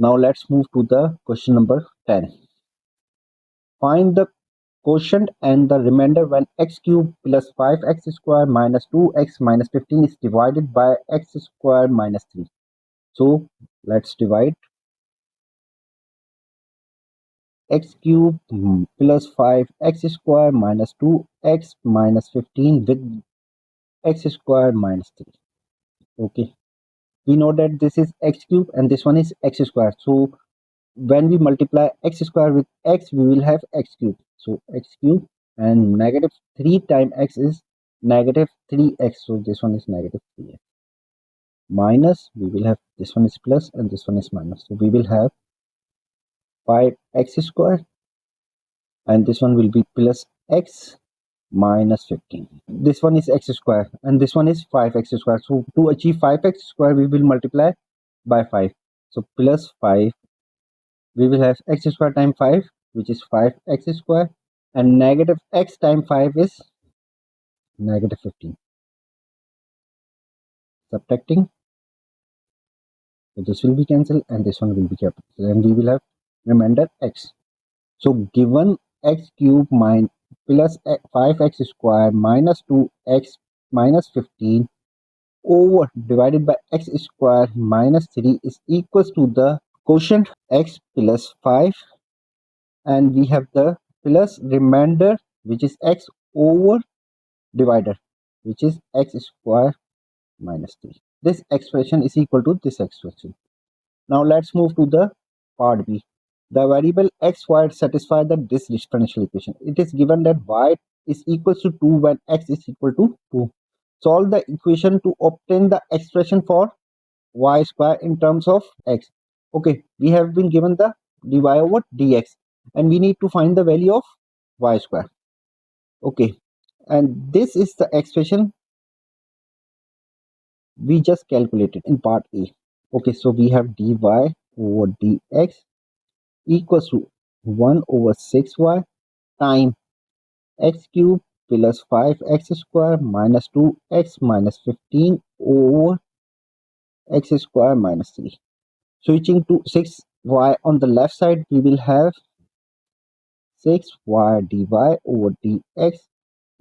Now let's move to the question number 10. Find the quotient and the remainder when x cubed plus 5x squared minus 2x minus 15 is divided by x squared minus 3. So let's divide x cubed plus 5x squared minus 2x minus 15 with x squared minus 3. Okay, we know that this is x cubed and this one is x squared. So when we multiply x squared with x, we will have x cubed. So x cubed and negative 3 times x is negative 3x. So this one is negative 3x. Minus, we will have this one is plus and this one is minus. So we will have 5x squared and this one will be plus x minus 15. This one is x squared and this one is 5x squared. So to achieve 5x squared, we will multiply by 5. So plus 5, we will have x squared times 5, which is 5x squared, and negative x times 5 is negative 15. Subtracting, so this will be cancelled and this one will be capital, and we will have remainder x. So given x cube minus plus 5x squared minus 2x minus 15 over divided by x squared minus 3 is equals to the quotient x plus 5, and we have the plus remainder, which is x over divider, which is x squared minus 3. This expression is equal to this expression. Now let's move to the part B. The variable x y satisfy this differential equation. It is given that y is equals to 2 when x is equal to 2. Solve the equation to obtain the expression for y square in terms of x. Okay, we have been given the dy over dx and we need to find the value of y square. Okay, and this is the expression we just calculated in part A. Okay, so we have dy over dx equals to 1 over 6y time x cube plus 5x square minus 2x minus 15 over x square minus 3. Switching to 6y on the left side, we will have 6y dy over dx,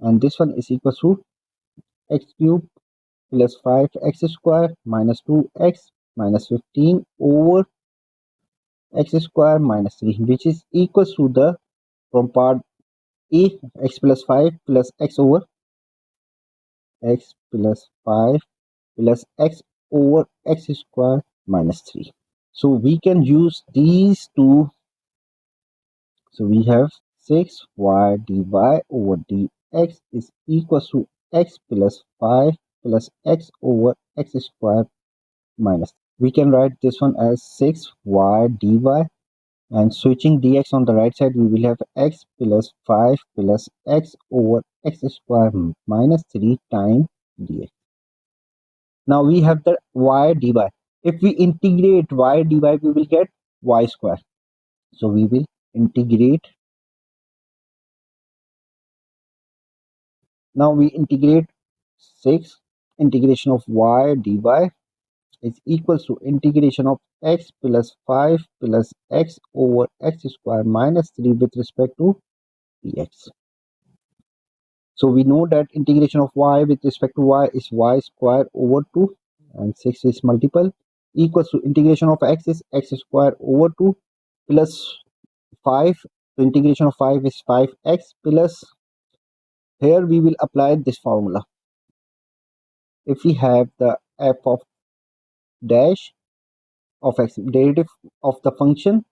and this one is equal to x cube plus 5x square minus 2x minus 15 over x square minus 3, which is equal to the from part A, x plus 5 plus x over x plus 5 plus x over x square minus 3. So we can use these two. So we have 6y dy over dx is equal to x plus 5 plus x over x square minus. We can write this one as 6y dy, and switching dx on the right side, we will have x plus 5 plus x over x square minus 3 times dx. Now we have the y dy. If we integrate y dy, we will get y square. So we will integrate. Now we integrate 6. Integration of y dy is equals to integration of x plus 5 plus x over x square minus 3 with respect to dx. So we know that integration of y with respect to y is y square over 2, and 6 is multiple, equals to integration of x is x square over 2 plus 5. So integration of 5 is 5x plus, here we will apply this formula. If we have the f of dash of x, derivative of the function,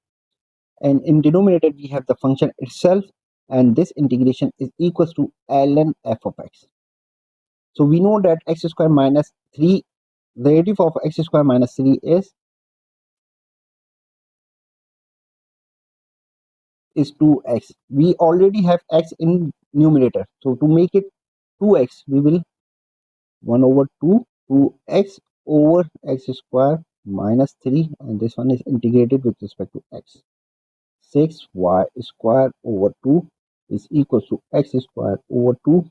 and in denominator we have the function itself, and this integration is equals to ln f of x. So we know that x square minus 3, the derivative of x square minus 3 is 2x. We already have x in numerator, so to make it 2x, we will 1 over 2x over x square minus 3, and this one is integrated with respect to x. 6y square over 2 is equal to x square over 2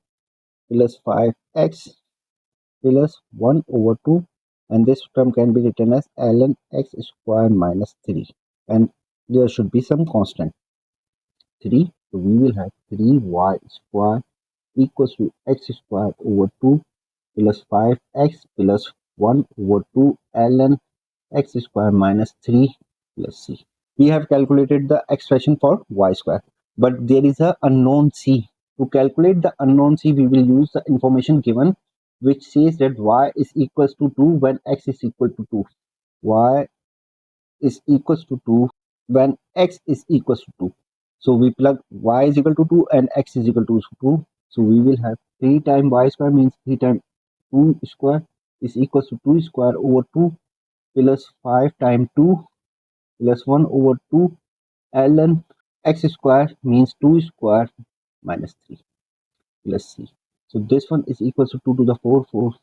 plus 5x plus 1 over 2 and this term can be written as ln x square minus 3, and there should be some constant 3, so we will have 3y square equals to x square over 2 plus 5x plus 1 over 2 ln x square minus 3 plus c. We have calculated the expression for y square, but there is a unknown c. To calculate the unknown c, we will use the information given, which says that y is equals to 2 when x is equal to 2. Y is equals to 2 when x is equals to 2. So we plug y is equal to 2 and x is equal to 2. So we will have 3 times y square means 3 times 2 square is equals to 2 square over 2 plus 5 times 2 plus 1 over 2 ln x square means 2 square minus 3 plus c. So this one is equals to 2 to the 4, 4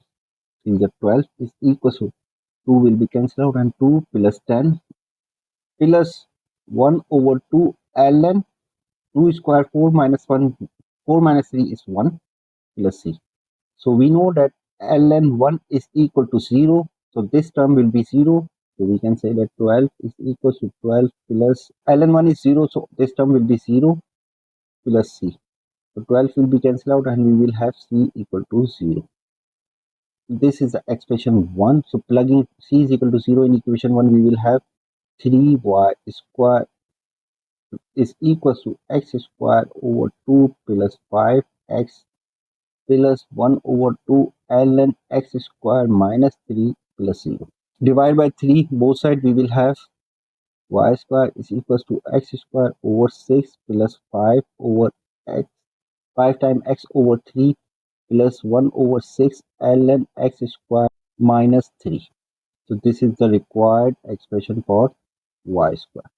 is the 12 is equals to 2 will be cancelled out and 2 plus 10 plus 1 over 2 ln 2 square 4 minus 1 4 minus 3 is 1 plus c. So we know that ln 1 is equal to 0, so this term will be 0, so we can say that 12 is equal to 12 plus ln 1 is 0, so this term will be 0 plus c. So 12 will be cancelled out and we will have c equal to 0. This is the expression 1. So plugging c is equal to 0 in equation 1, we will have 3y square is equals to x square over 2 plus 5x plus 1 over 2 ln x square minus 3 plus 0. Divide by 3 both sides, we will have y square is equals to x square over 6 plus 5 over x 5 times x over 3 plus 1 over 6 ln x square minus 3. So this is the required expression for y square.